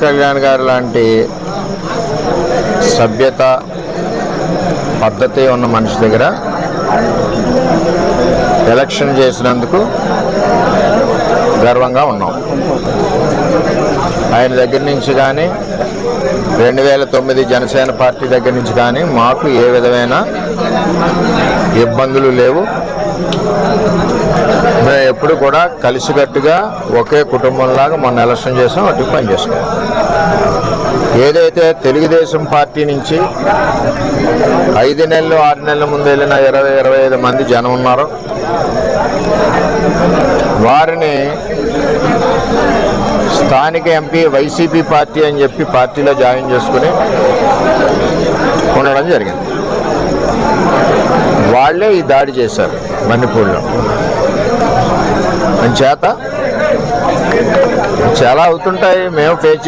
కళ్యాణ్ గారు లాంటి సభ్యత పద్ధతి ఉన్న మనిషి దగ్గర ఎలక్షన్ చేసినందుకు గర్వంగా ఉన్నాం. ఆయన దగ్గర నుంచి కానీ 2009 జనసేన పార్టీ దగ్గర నుంచి కానీ మాకు ఏ విధమైన ఇబ్బందులు లేవు. మేము ఎప్పుడు కూడా కలిసికట్టుగా ఒకే కుటుంబంలాగా మొన్న ఎలక్షన్ చేసాం, అటు పని చేస్తాం. ఏదైతే తెలుగుదేశం పార్టీ నుంచి 5 నెలలు 6 నెలల ముందు వెళ్ళిన 20-25 మంది జనం ఉన్నారో వారిని స్థానిక ఎంపీ వైసీపీ పార్టీ అని చెప్పి పార్టీలో జాయిన్ చేసుకుని ఉండడం జరిగింది. వాళ్ళే ఈ దాడి చేశారు మణిపూర్లో. చేత చాలా అవుతుంటాయి, మేము ఫేస్